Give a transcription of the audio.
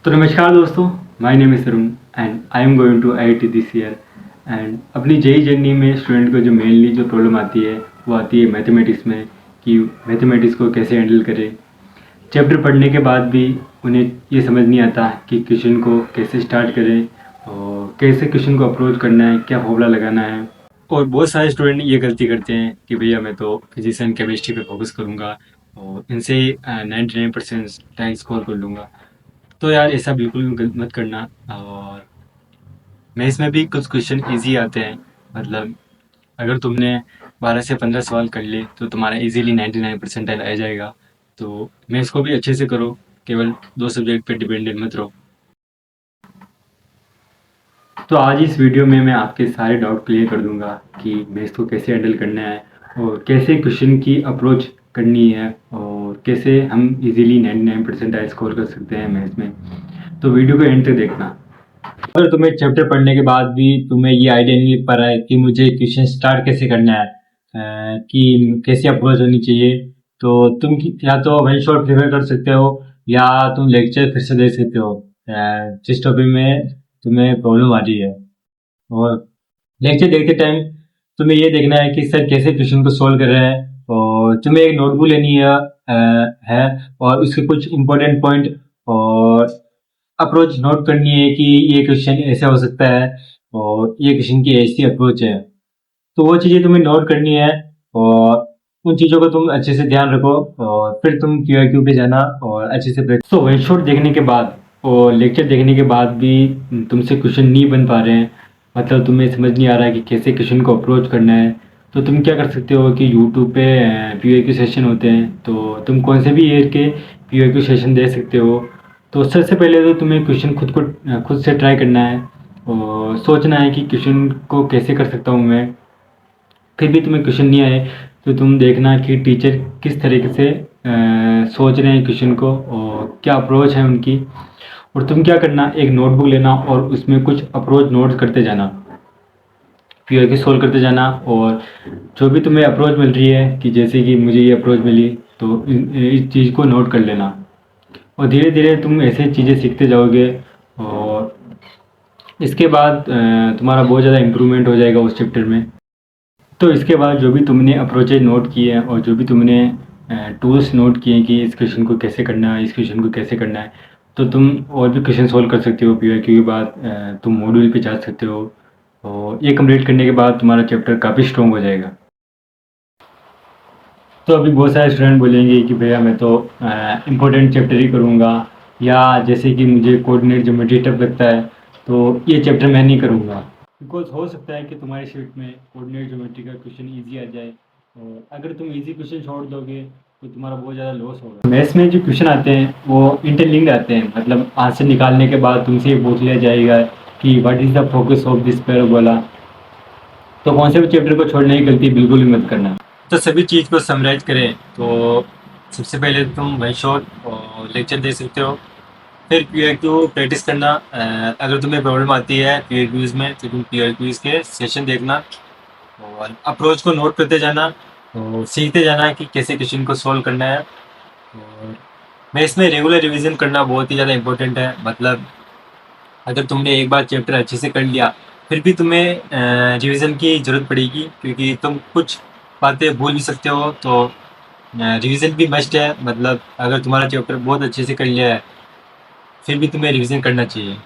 तो नमस्कार दोस्तों, my name is Tarun and I am going to IIT this year. And अपनी जेई जर्नी में स्टूडेंट को जो मेनली जो प्रॉब्लम आती है वो आती है मैथमेटिक्स में, कि मैथमेटिक्स को कैसे हैंडल करें। चैप्टर पढ़ने के बाद भी उन्हें ये समझ नहीं आता कि क्वेश्चन को कैसे स्टार्ट करें और कैसे क्वेश्चन को अप्रोच करना है, क्या फॉर्मूला लगाना है। और बहुत सारे स्टूडेंट ये गलती करते हैं कि भैया मैं तो फिजिक्स एंड केमिस्ट्री पे फोकस करूँगा और इनसे 99% रैंक स्कोर कर लूँगा। तो यार ऐसा बिल्कुल भी मत करना। और मैथ्स में भी कुछ क्वेश्चन इजी आते हैं। मतलब अगर तुमने 12 से 15 सवाल कर लिए तो तुम्हारा इजीली 99% आ जाएगा। तो मैथ्स को भी अच्छे से करो, केवल दो सब्जेक्ट पे डिपेंडेंट मत रहो। तो आज इस वीडियो में मैं आपके सारे डाउट क्लियर कर दूंगा कि मैथ्स को कैसे हैंडल करना है और कैसे क्वेश्चन की अप्रोच करनी है और कैसे हम इजीली 99% स्कोर कर सकते हैं मैथ्स में। तो वीडियो को एंड तक देखना। अगर तुम्हें चैप्टर पढ़ने के बाद भी तुम्हें ये आइडिया नहीं पा रहा है कि मुझे क्वेश्चन स्टार्ट कैसे करना है, कि कैसे अप्रोच होनी चाहिए, तो तुम या तो वन शॉट प्रिफर कर सकते हो या तुम लेक्चर फिर से देख सकते हो जिस टॉपिक में तुम्हें प्रॉब्लम आ रही है। और लेक्चर देखते टाइम तुम्हें ये देखना है कि सर कैसे क्वेश्चन को सॉल्व कर रहे हैं, और तुम्हें एक नोटबुक लेनी है और उसके कुछ इंपॉर्टेंट पॉइंट और अप्रोच नोट करनी है कि ये क्वेश्चन ऐसा हो सकता है और ये क्वेश्चन की ऐसी अप्रोच है। तो वो चीज़ें तुम्हें नोट करनी है और उन चीज़ों को तुम अच्छे से ध्यान रखो और फिर तुम क्यू पे जाना और अच्छे से प्रैक्टिस। तो वन शॉट देखने के बाद और लेक्चर देखने के बाद भी तुमसे क्वेश्चन नहीं बन पा रहे हैं, मतलब तुम्हें समझ नहीं आ रहा है कि कैसे क्वेश्चन को अप्रोच करना है, तो तुम क्या कर सकते हो कि यूट्यूब पे पीओक्यू सेशन होते हैं, तो तुम कौन से भी ईयर के पीओक्यू सेशन दे सकते हो। तो सबसे पहले तो तुम्हें क्वेश्चन खुद से ट्राई करना है और सोचना है कि क्वेश्चन को कैसे कर सकता हूँ मैं। फिर भी तुम्हें क्वेश्चन नहीं आए तो तुम देखना कि टीचर किस तरीके से सोच रहे हैं क्वेश्चन को और क्या अप्रोच है उनकी। और तुम क्या करना, एक नोटबुक लेना और उसमें कुछ अप्रोच नोट करते जाना, पीओक्यू सोल्व करते जाना। और जो भी तुम्हें अप्रोच मिल रही है कि जैसे कि मुझे ये अप्रोच मिली, तो इस चीज़ को नोट कर लेना और धीरे धीरे तुम ऐसे चीज़ें सीखते जाओगे और इसके बाद तुम्हारा बहुत ज़्यादा इम्प्रूवमेंट हो जाएगा उस चैप्टर में। तो इसके बाद जो भी तुमने अप्रोचेज नोट किए हैं और जो भी तुमने टूल्स नोट किए हैं कि इस क्वेश्चन को कैसे करना है, इस क्वेश्चन को कैसे करना है, तो तुम और भी क्वेश्चन सोल्व कर सकते हो। पीओक्यू के बाद तुम मॉड्यूल पे जा सकते हो और ये कंप्लीट करने के बाद तुम्हारा चैप्टर काफ़ी स्ट्रॉन्ग हो जाएगा। तो अभी बहुत सारे स्टूडेंट बोलेंगे कि भैया मैं तो इम्पोर्टेंट चैप्टर ही करूँगा, या जैसे कि मुझे कोऑर्डिनेट ज्योमेट्री टफ लगता है तो ये चैप्टर मैं नहीं करूँगा। बिकॉज हो सकता है कि तुम्हारी शीट में कोऑर्डिनेट ज्योमेट्री का क्वेश्चन इजी आ जाए और अगर तुम इजी क्वेश्चन छोड़ दोगे तो तुम्हारा बहुत ज़्यादा लॉस होगा। मैथ्स में जो क्वेश्चन आते हैं वो इंटरलिंक्ड आते हैं, मतलब आंसर निकालने के बाद तुमसे ये पूछ लिया जाएगा कि what is the focus of this parabola. तो कौन से भी चैप्टर को छोड़ने की गलती बिल्कुल भी मत करना। तो सभी चीज़ को समराइज करें तो सबसे पहले तुम वन शॉट और लेक्चर दे सकते हो, फिर पीओक्यू प्रैक्टिस करना। अगर तुम्हें प्रॉब्लम आती है पीओक्यूज़ में तो तुम पीओक्यूज़ के सेशन देखना और अप्रोच को नोट करते जाना और सीखते जाना कि कैसे क्वेश्चन को सॉल्व करना है। और मैं इसमें रेगुलर रिवीजन करना बहुत ही ज़्यादा इंपॉर्टेंट है। मतलब अगर तुमने एक बार चैप्टर अच्छे से कर लिया फिर भी तुम्हें रिवीजन की ज़रूरत पड़ेगी, क्योंकि तुम कुछ बातें भूल भी सकते हो। तो रिवीजन भी मस्ट है। मतलब अगर तुम्हारा चैप्टर बहुत अच्छे से कर लिया है फिर भी तुम्हें रिवीजन करना चाहिए।